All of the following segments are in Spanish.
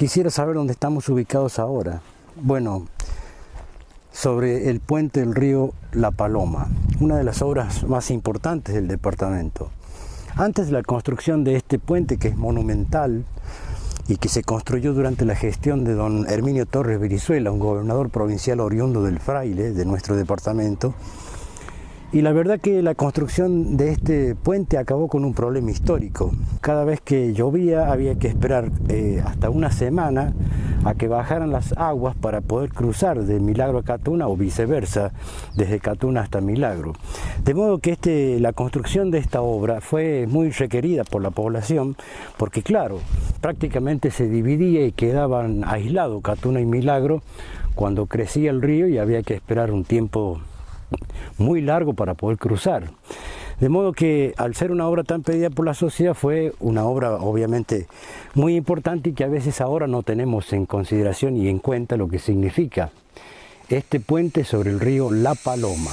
Quisiera saber dónde estamos ubicados ahora. Bueno, sobre el puente del río La Paloma, una de las obras más importantes del departamento. Antes de la construcción de este puente, que es monumental y que se construyó durante la gestión de don Herminio Torres Brizuela, un gobernador provincial oriundo del Fraile, de nuestro departamento, y la verdad que la construcción de este puente acabó con un problema histórico. Cada vez que llovía había que esperar hasta una semana a que bajaran las aguas para poder cruzar de Milagro a Catuna o viceversa, desde Catuna hasta Milagro. De modo que la construcción de esta obra fue muy requerida por la población porque, claro, prácticamente se dividía y quedaban aislados Catuna y Milagro cuando crecía el río y había que esperar un tiempo muy largo para poder cruzar. De modo que al ser una obra tan pedida por la sociedad fue una obra obviamente muy importante y que a veces ahora no tenemos en consideración y en cuenta lo que significa este puente sobre el río La Paloma.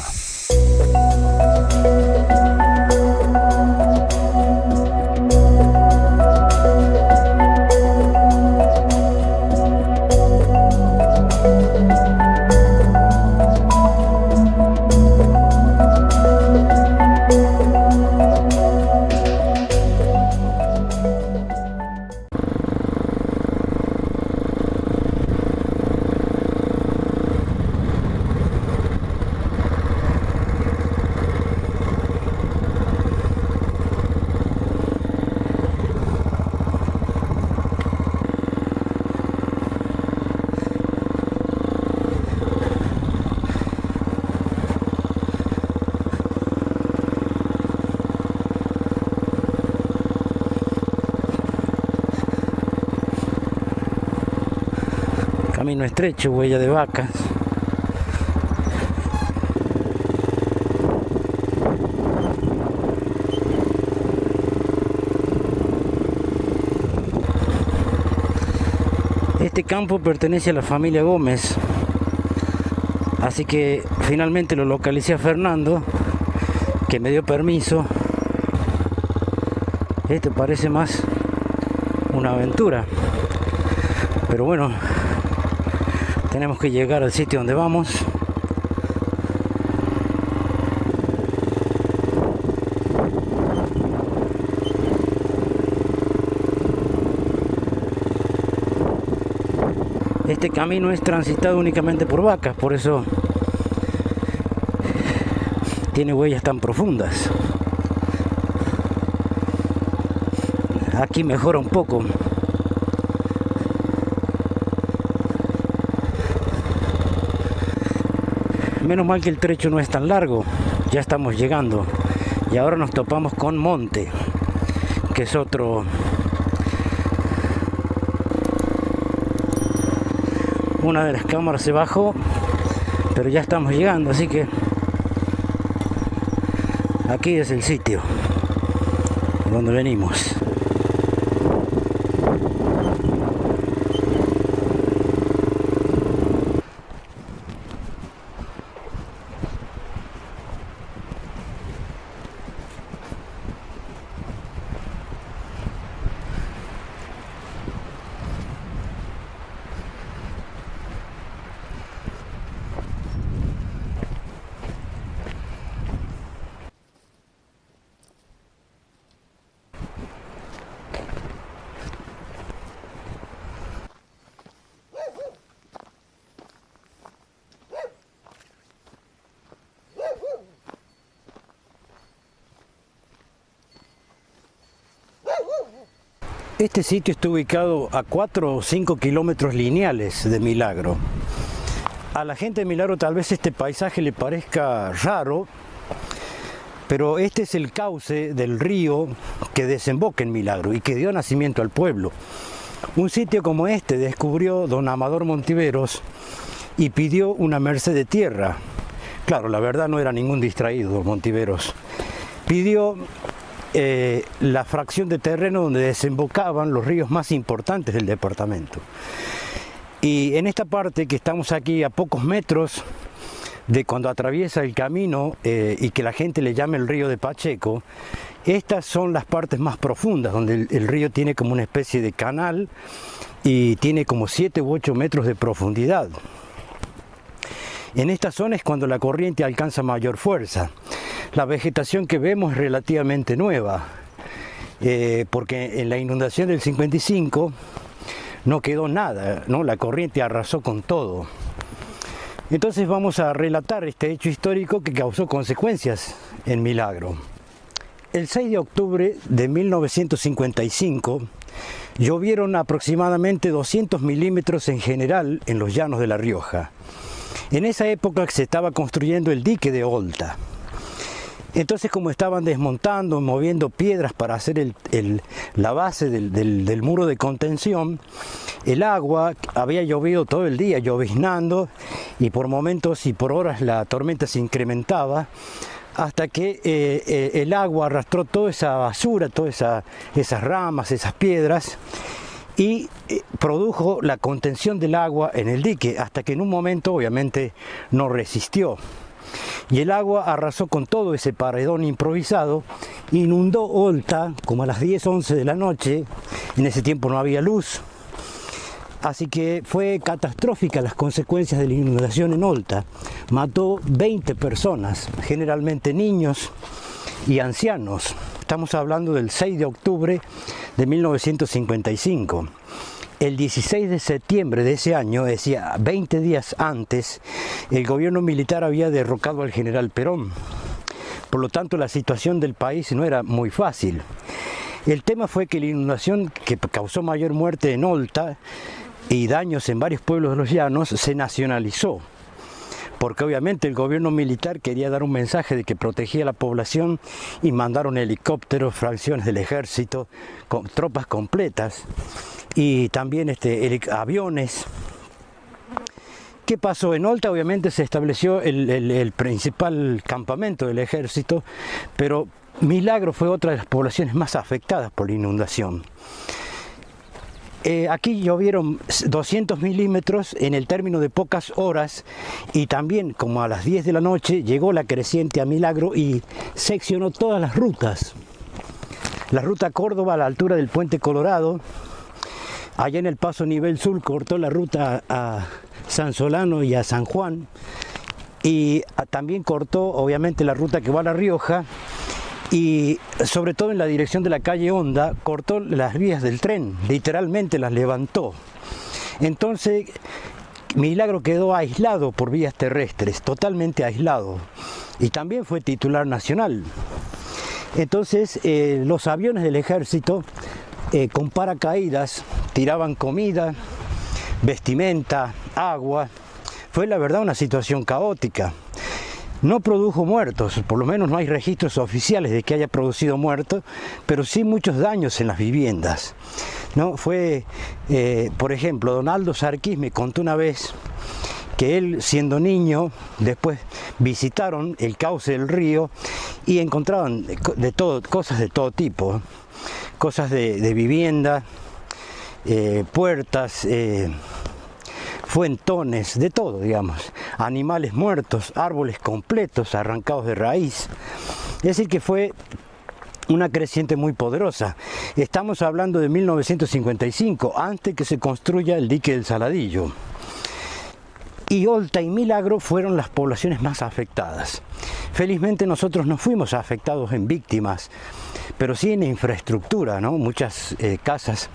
Camino estrecho, huella de vacas. Este campo pertenece a la familia Gómez, así que finalmente lo localicé a Fernando, que me dio permiso. Esto parece más una aventura, pero bueno, tenemos que llegar al sitio donde vamos. Este camino es transitado únicamente por vacas, por eso tiene huellas tan profundas. Aquí mejora un poco. Menos mal que el trecho no es tan largo, ya estamos llegando y ahora nos topamos con monte, que es una de las cámaras se bajó, pero ya estamos llegando, así que aquí es el sitio donde venimos. Este sitio está ubicado a 4 o 5 kilómetros lineales de Milagro. A la gente de Milagro tal vez este paisaje le parezca raro, pero este es el cauce del río que desemboca en Milagro y que dio nacimiento al pueblo. Un sitio como este descubrió don Amador Montiveros y pidió una merced de tierra. Claro, la verdad no era ningún distraído don Montiveros. Pidió la fracción de terreno donde desembocaban los ríos más importantes del departamento. Y en esta parte que estamos aquí a pocos metros de cuando atraviesa el camino y que la gente le llama el río de Pacheco, estas son las partes más profundas donde el río tiene como una especie de canal y tiene como 7 u 8 metros de profundidad. En esta zona es cuando la corriente alcanza mayor fuerza. La vegetación que vemos es relativamente nueva, porque en la inundación del 55 no quedó nada, ¿no? La corriente arrasó con todo. Entonces vamos a relatar este hecho histórico que causó consecuencias en Milagro. El 6 de octubre de 1955 llovieron aproximadamente 200 milímetros en general en los llanos de La Rioja. En esa época se estaba construyendo el dique de Olta. Entonces, como estaban desmontando, moviendo piedras para hacer la base del muro de contención, el agua había llovido todo el día, lloviznando, y por momentos y por horas la tormenta se incrementaba, hasta que el agua arrastró toda esa basura, todas esas ramas, esas piedras, y produjo la contención del agua en el dique, hasta que en un momento obviamente no resistió. Y el agua arrasó con todo ese paredón improvisado, inundó Olta como a las 10, 11 de la noche. En ese tiempo no había luz, así que fue catastrófica las consecuencias de la inundación en Olta. Mató 20 personas, generalmente niños y ancianos. Estamos hablando del 6 de octubre de 1955. El 16 de septiembre de ese año, es decir, 20 días antes, el gobierno militar había derrocado al general Perón. Por lo tanto, la situación del país no era muy fácil. El tema fue que la inundación que causó mayor muerte en Olta y daños en varios pueblos de los llanos se nacionalizó, porque obviamente el gobierno militar quería dar un mensaje de que protegía a la población y mandaron helicópteros, fracciones del ejército, con tropas completas y también aviones. ¿Qué pasó? En Olta obviamente se estableció el principal campamento del ejército, pero Milagro fue otra de las poblaciones más afectadas por la inundación. Aquí llovieron 200 milímetros en el término de pocas horas, y también como a las 10 de la noche llegó la creciente a Milagro y seccionó todas las rutas. La ruta Córdoba a la altura del Puente Colorado, allá en el Paso Nivel Sur cortó la ruta a San Solano y a San Juan, y también cortó obviamente la ruta que va a La Rioja, y sobre todo en la dirección de la calle Honda cortó las vías del tren, literalmente las levantó. Entonces Milagro quedó aislado por vías terrestres, totalmente aislado, y también fue titular nacional. Entonces los aviones del ejército con paracaídas tiraban comida, vestimenta, agua. Fue la verdad una situación caótica. No produjo muertos, por lo menos no hay registros oficiales de que haya producido muertos, pero sí muchos daños en las viviendas, ¿no? Fue, por ejemplo, don Aldo Sarquís me contó una vez que él, siendo niño, después visitaron el cauce del río y encontraban cosas de todo tipo, cosas de vivienda, puertas, fuentones, de todo, digamos, animales muertos, árboles completos arrancados de raíz. Es decir, que fue una creciente muy poderosa. Estamos hablando de 1955, antes que se construya el dique del Saladillo. Y Olta y Milagro fueron las poblaciones más afectadas. Felizmente nosotros no fuimos afectados en víctimas, pero sí en infraestructura, ¿no? Muchas casas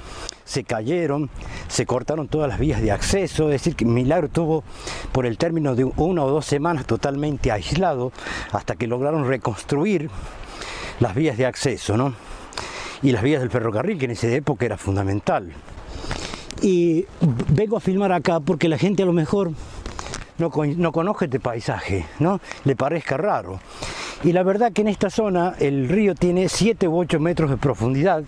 se cayeron, se cortaron todas las vías de acceso, es decir, que Milagro estuvo por el término de 1 o 2 semanas totalmente aislado, hasta que lograron reconstruir las vías de acceso, ¿no? Y las vías del ferrocarril, que en esa época era fundamental. Y vengo a filmar acá porque la gente a lo mejor no conozca este paisaje, ¿no? Le parezca raro. Y la verdad que en esta zona el río tiene 7 u 8 metros de profundidad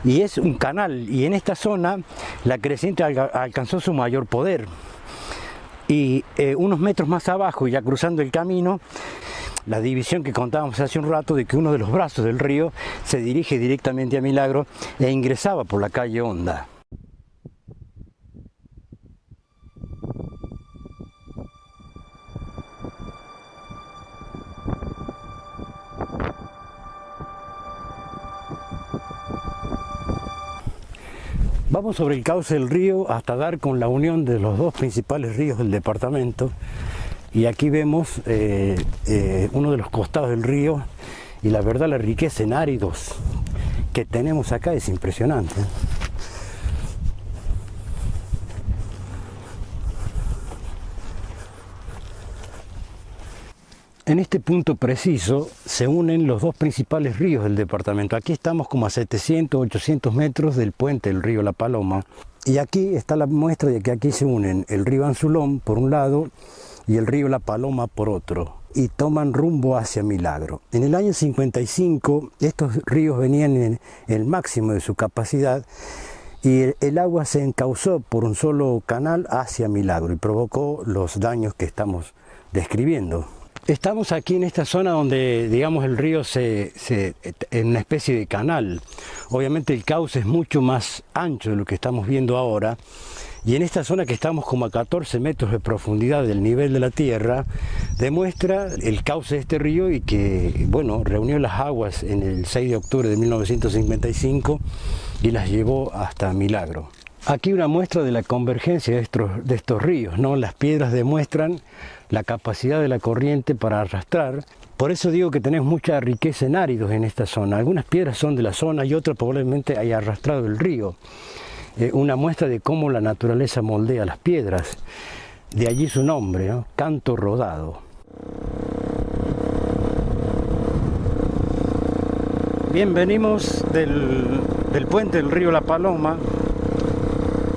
y es un canal, y en esta zona la creciente alcanzó su mayor poder. Y unos metros más abajo, ya cruzando el camino, la división que contábamos hace un rato de que uno de los brazos del río se dirige directamente a Milagro e ingresaba por la calle Honda. Vamos sobre el cauce del río hasta dar con la unión de los dos principales ríos del departamento, y aquí vemos uno de los costados del río, y la verdad la riqueza en áridos que tenemos acá es impresionante. En este punto preciso se unen los dos principales ríos del departamento. Aquí estamos como a 700, 800 metros del puente del río La Paloma. Y aquí está la muestra de que aquí se unen el río Anzulón por un lado y el río La Paloma por otro, y toman rumbo hacia Milagro. En el año 55 estos ríos venían en el máximo de su capacidad y el agua se encauzó por un solo canal hacia Milagro y provocó los daños que estamos describiendo. Estamos aquí en esta zona donde, digamos, el río en una especie de canal. Obviamente el cauce es mucho más ancho de lo que estamos viendo ahora, y en esta zona que estamos como a 14 metros de profundidad del nivel de la tierra, demuestra el cauce de este río y que, bueno, reunió las aguas en el 6 de octubre de 1955 y las llevó hasta Milagro. Aquí una muestra de la convergencia de estos ríos, ¿no? Las piedras demuestran la capacidad de la corriente para arrastrar. Por eso digo que tenemos mucha riqueza en áridos en esta zona. Algunas piedras son de la zona y otras probablemente haya arrastrado el río. Una muestra de cómo la naturaleza moldea las piedras. De allí su nombre, ¿no? Canto rodado. Bien, venimos del puente del río La Paloma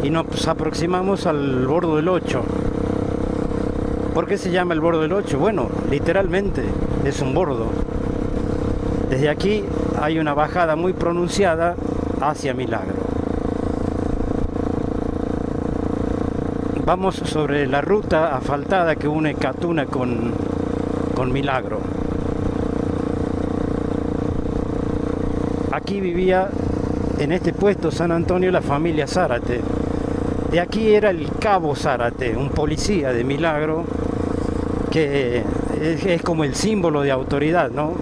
y nos aproximamos al bordo del Ocho. ¿Por qué se llama el bordo del Ocho? Bueno, literalmente es un bordo. Desde aquí hay una bajada muy pronunciada hacia Milagro. Vamos sobre la ruta asfaltada que une Catuna con Milagro. Aquí vivía en este puesto San Antonio la familia Zárate. De aquí era el cabo Zárate, un policía de Milagro, que es como el símbolo de autoridad, ¿no?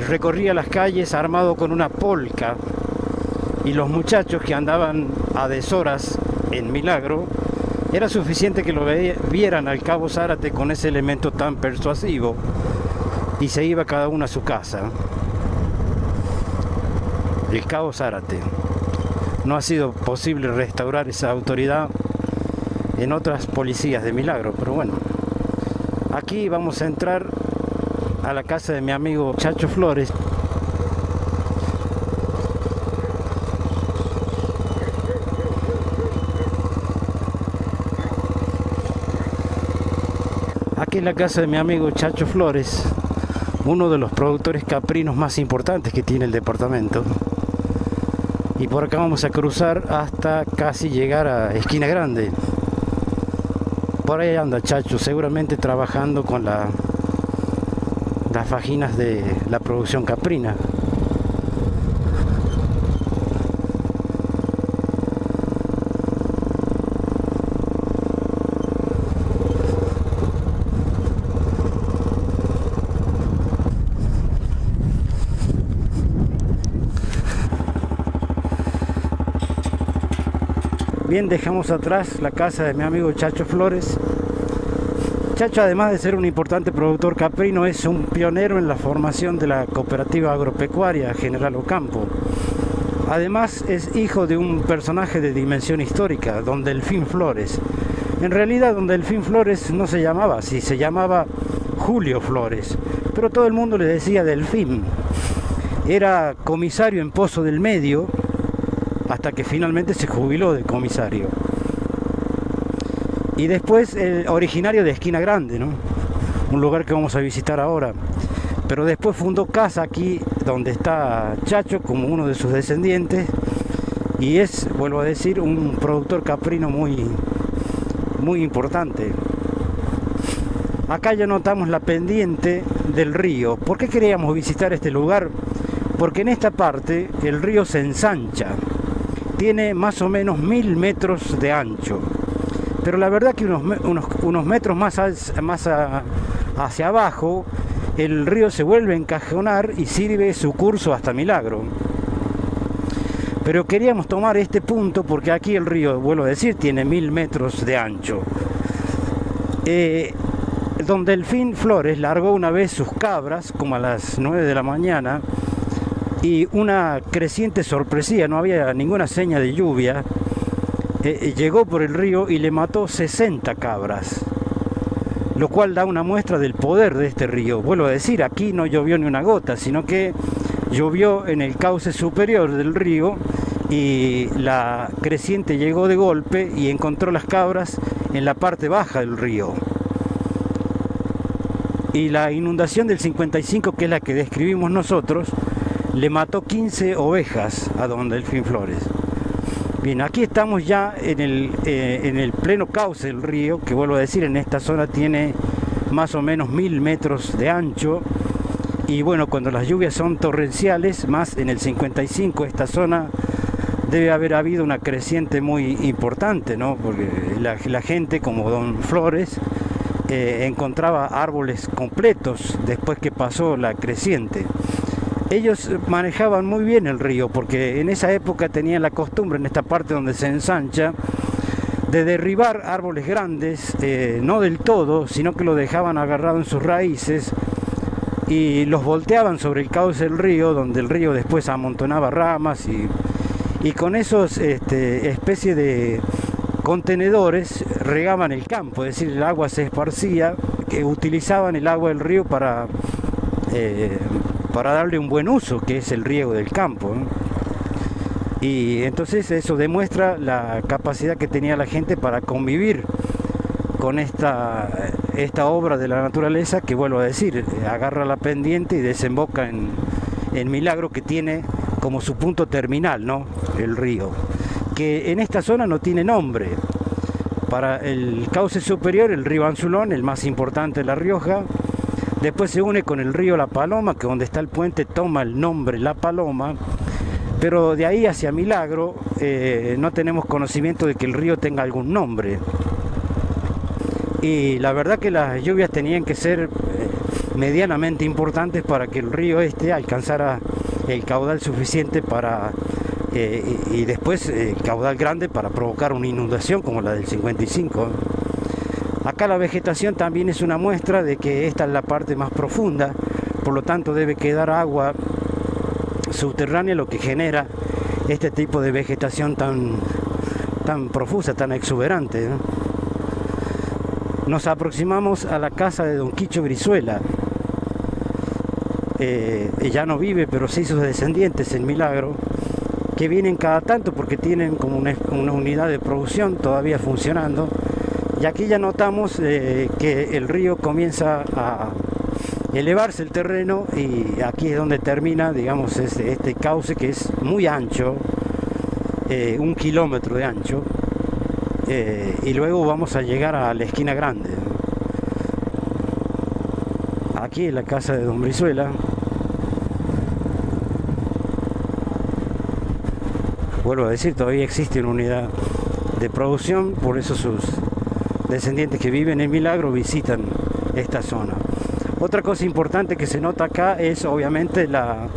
Recorría las calles armado con una polca, y los muchachos que andaban a deshoras en Milagro, era suficiente que lo vieran al cabo Zárate con ese elemento tan persuasivo, y se iba cada uno a su casa. El cabo Zárate. No ha sido posible restaurar esa autoridad en otras policías de Milagro, pero bueno. Aquí vamos a entrar a la casa de mi amigo Chacho Flores. Aquí es la casa de mi amigo Chacho Flores, uno de los productores caprinos más importantes que tiene el departamento. Y por acá vamos a cruzar hasta casi llegar a Esquina Grande. Por ahí anda Chacho, seguramente trabajando con las fajinas de la producción caprina. Bien, dejamos atrás la casa de mi amigo Chacho Flores. Chacho, además de ser un importante productor caprino, es un pionero en la formación de la cooperativa agropecuaria General Ocampo. Además, es hijo de un personaje de dimensión histórica, don Delfín Flores. En realidad, don Delfín Flores no se llamaba así, se llamaba Julio Flores, pero todo el mundo le decía Delfín. Era comisario en Pozo del Medio, hasta que finalmente se jubiló de comisario. Y después originario de Esquina Grande, ¿no? Un lugar que vamos a visitar ahora. Pero después fundó casa aquí donde está Chacho como uno de sus descendientes, y es, vuelvo a decir, un productor caprino muy importante. Acá ya notamos la pendiente del río. ¿Por qué queríamos visitar este lugar? Porque en esta parte el río se ensancha. Tiene más o menos 1000 metros de ancho, pero la verdad que unos metros más hacia abajo el río se vuelve a encajonar y sigue su curso hasta Milagro. Pero queríamos tomar este punto porque aquí el río, vuelvo a decir, tiene 1000 metros de ancho. Don Delfín Flores largó una vez sus cabras, como a las 9 de la mañana, y una creciente sorpresiva, no había ninguna seña de lluvia, llegó por el río y le mató 60 cabras, lo cual da una muestra del poder de este río. Vuelvo a decir, aquí no llovió ni una gota, sino que llovió en el cauce superior del río y la creciente llegó de golpe y encontró las cabras en la parte baja del río. Y la inundación del 55, que es la que describimos nosotros, le mató 15 ovejas a don Delfín Flores. Bien, aquí estamos ya en el pleno cauce del río, que vuelvo a decir, en esta zona tiene más o menos 1000 metros de ancho. Y bueno, cuando las lluvias son torrenciales, más en el 55, esta zona debe haber habido una creciente muy importante, ¿no? Porque la gente, como don Flores, encontraba árboles completos después que pasó la creciente. Ellos manejaban muy bien el río porque en esa época tenían la costumbre, en esta parte donde se ensancha, de derribar árboles grandes, no del todo, sino que lo dejaban agarrado en sus raíces y los volteaban sobre el cauce del río, donde el río después amontonaba ramas y con esos especie de contenedores regaban el campo, es decir, el agua se esparcía, que utilizaban el agua del río para darle un buen uso, que es el riego del campo, ¿no? Y entonces eso demuestra la capacidad que tenía la gente para convivir con esta obra de la naturaleza, que vuelvo a decir, agarra la pendiente y desemboca en Milagro, que tiene como su punto terminal, ¿no? El río, que en esta zona no tiene nombre. Para el cauce superior, el río Anzulón, el más importante de La Rioja, después se une con el río La Paloma, que donde está el puente toma el nombre La Paloma, pero de ahí hacia Milagro no tenemos conocimiento de que el río tenga algún nombre. Y la verdad que las lluvias tenían que ser medianamente importantes para que el río alcanzara el caudal suficiente para y después caudal grande para provocar una inundación como la del 55. Acá la vegetación también es una muestra de que esta es la parte más profunda, por lo tanto debe quedar agua subterránea, lo que genera este tipo de vegetación tan profusa, tan exuberante, ¿no? Nos aproximamos a la casa de don Quicho Brizuela. Ya no vive, pero sí sus descendientes en Milagro, que vienen cada tanto porque tienen como una unidad de producción todavía funcionando. Y aquí ya notamos que el río comienza a elevarse el terreno y aquí es donde termina, digamos, este cauce, que es muy ancho, 1 kilómetro de ancho, y luego vamos a llegar a la esquina grande. Aquí en la casa de don Brizuela. Vuelvo a decir, todavía existe una unidad de producción, por eso sus descendientes que viven en Milagro visitan esta zona. Otra cosa importante que se nota acá es obviamente la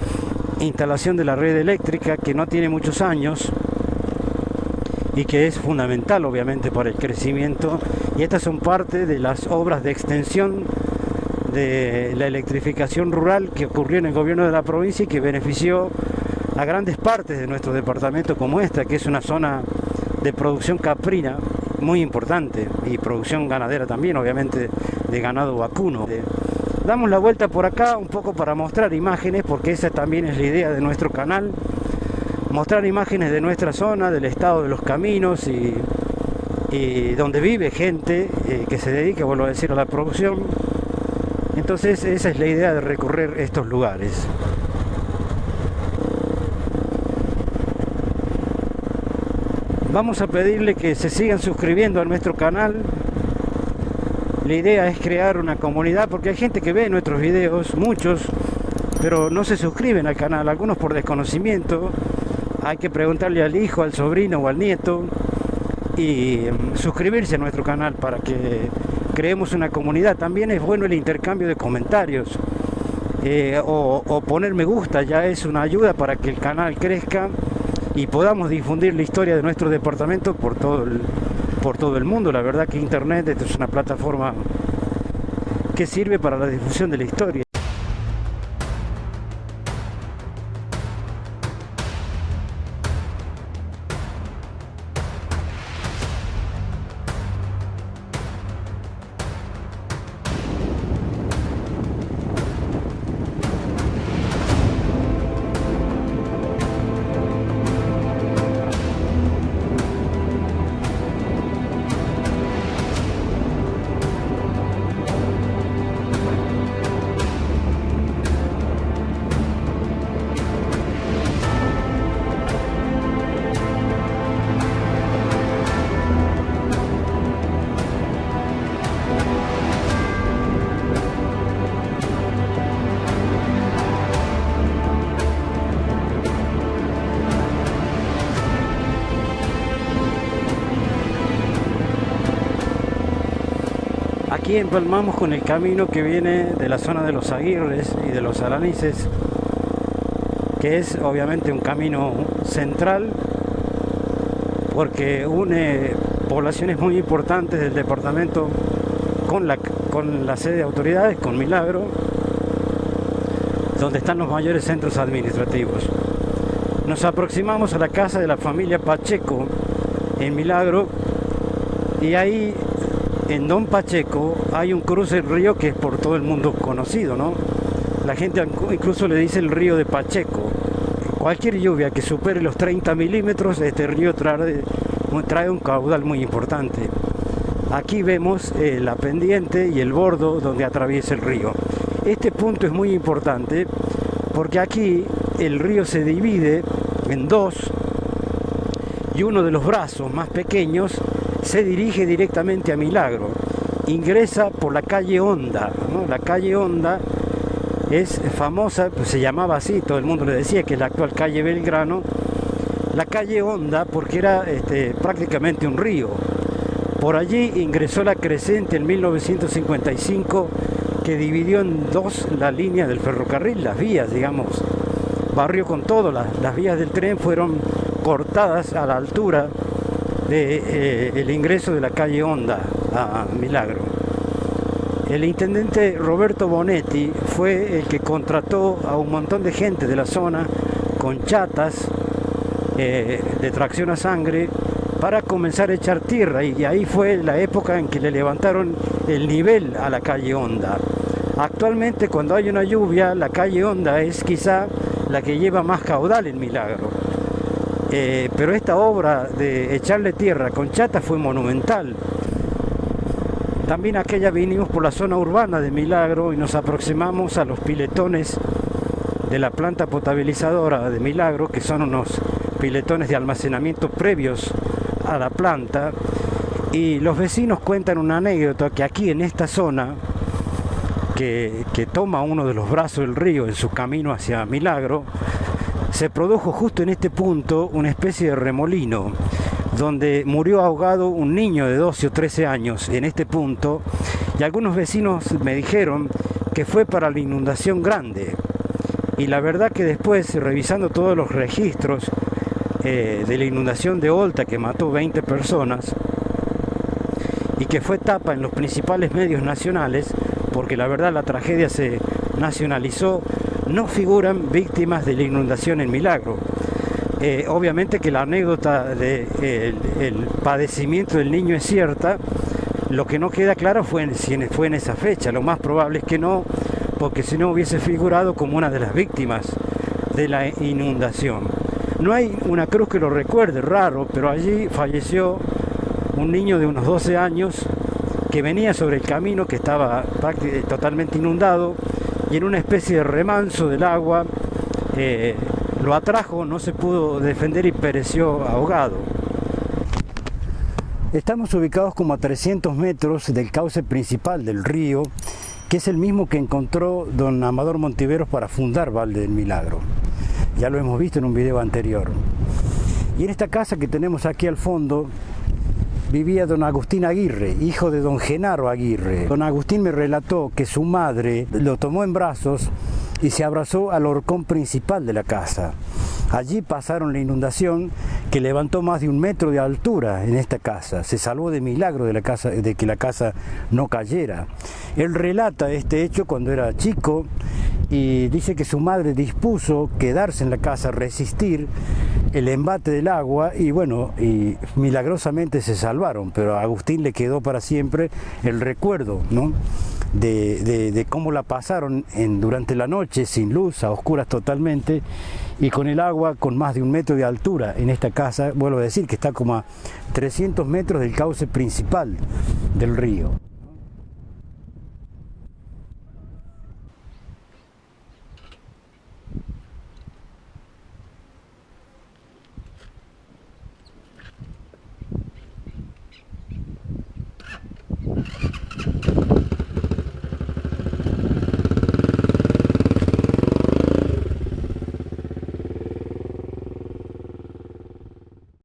instalación de la red eléctrica, que no tiene muchos años y que es fundamental obviamente para el crecimiento, y estas son parte de las obras de extensión de la electrificación rural que ocurrió en el gobierno de la provincia y que benefició a grandes partes de nuestro departamento, como esta, que es una zona de producción caprina muy importante y producción ganadera también, obviamente de ganado vacuno. Damos la vuelta por acá un poco para mostrar imágenes, porque esa también es la idea de nuestro canal, mostrar imágenes de nuestra zona, del estado de los caminos y donde vive gente que se dedica, vuelvo a decir, a la producción. Entonces esa es la idea de recorrer estos lugares. Vamos a pedirle que se sigan suscribiendo a nuestro canal. La idea es crear una comunidad, porque hay gente que ve nuestros videos, muchos, pero no se suscriben al canal, algunos por desconocimiento. Hay que preguntarle al hijo, al sobrino o al nieto y suscribirse a nuestro canal para que creemos una comunidad. También es bueno el intercambio de comentarios o poner me gusta, ya es una ayuda para que el canal crezca y podamos difundir la historia de nuestro departamento por todo el mundo. La verdad que Internet es una plataforma que sirve para la difusión de la historia. Aquí empalmamos con el camino que viene de la zona de los Aguirres y de los Alanises, que es obviamente un camino central porque une poblaciones muy importantes del departamento con la sede de autoridades, con Milagro, donde están los mayores centros administrativos. Nos aproximamos a la casa de la familia Pacheco en Milagro, y ahí en Don Pacheco hay un cruce del río que es por todo el mundo conocido, ¿no? La gente incluso le dice el río de Pacheco. Cualquier lluvia que supere los 30 milímetros, este río trae un caudal muy importante. Aquí vemos la pendiente y el bordo donde atraviesa el río. Este punto es muy importante porque aquí el río se divide en dos, y uno de los brazos más pequeños se dirige directamente a Milagro, ingresa por la calle Honda, ¿no? La calle Honda es famosa, pues se llamaba así, todo el mundo le decía que es la actual calle Belgrano, la calle Honda porque era prácticamente un río. Por allí ingresó la Crescente en 1955, que dividió en dos la línea del ferrocarril, las vías, digamos, barrió con todo, las vías del tren fueron cortadas a la altura el ingreso de la calle Honda a Milagro. El intendente Roberto Bonetti fue el que contrató a un montón de gente de la zona con chatas de tracción a sangre para comenzar a echar tierra, y ahí fue la época en que le levantaron el nivel a la calle Honda. Actualmente, cuando hay una lluvia, la calle Honda es quizá la que lleva más caudal en Milagro. Pero esta obra de echarle tierra con chata fue monumental. También aquella vinimos por la zona urbana de Milagro y nos aproximamos a los piletones de la planta potabilizadora de Milagro, que son unos piletones de almacenamiento previos a la planta, y los vecinos cuentan una anécdota que aquí en esta zona que toma uno de los brazos del río en su camino hacia Milagro, se produjo justo en este punto una especie de remolino donde murió ahogado un niño de 12 o 13 años en este punto, y algunos vecinos me dijeron que fue para la inundación grande, y la verdad que después, revisando todos los registros de la inundación de Olta, que mató 20 personas y que fue tapa en los principales medios nacionales, porque la verdad la tragedia se nacionalizó, no figuran víctimas de la inundación en Milagro. Obviamente que la anécdota del padecimiento del niño es cierta, lo que no queda claro fue si fue en esa fecha, lo más probable es que no, porque si no hubiese figurado como una de las víctimas de la inundación. No hay una cruz que lo recuerde, raro, pero allí falleció un niño de unos 12 años que venía sobre el camino que estaba totalmente inundado, y en una especie de remanso del agua lo atrajo, no se pudo defender y pereció ahogado. Estamos ubicados como a 300 metros del cauce principal del río, que es el mismo que encontró don Amador Montiveros para fundar Valde del Milagro. Ya lo hemos visto en un video anterior. Y en esta casa que tenemos aquí al fondo vivía don Agustín Aguirre, hijo de don Genaro Aguirre. Don Agustín me relató que su madre lo tomó en brazos y se abrazó al horcón principal de la casa. Allí pasaron la inundación que levantó más de 1 metro de altura en esta casa. Se salvó de milagro de que la casa no cayera. Él relata este hecho cuando era chico y dice que su madre dispuso quedarse en la casa, resistir el embate del agua y bueno, y milagrosamente se salvaron, pero a Agustín le quedó para siempre el recuerdo, ¿no?, de cómo la pasaron durante la noche sin luz, a oscuras totalmente, y con el agua con más de 1 metro de altura en esta casa. Vuelvo a decir que está como a 300 metros del cauce principal del río.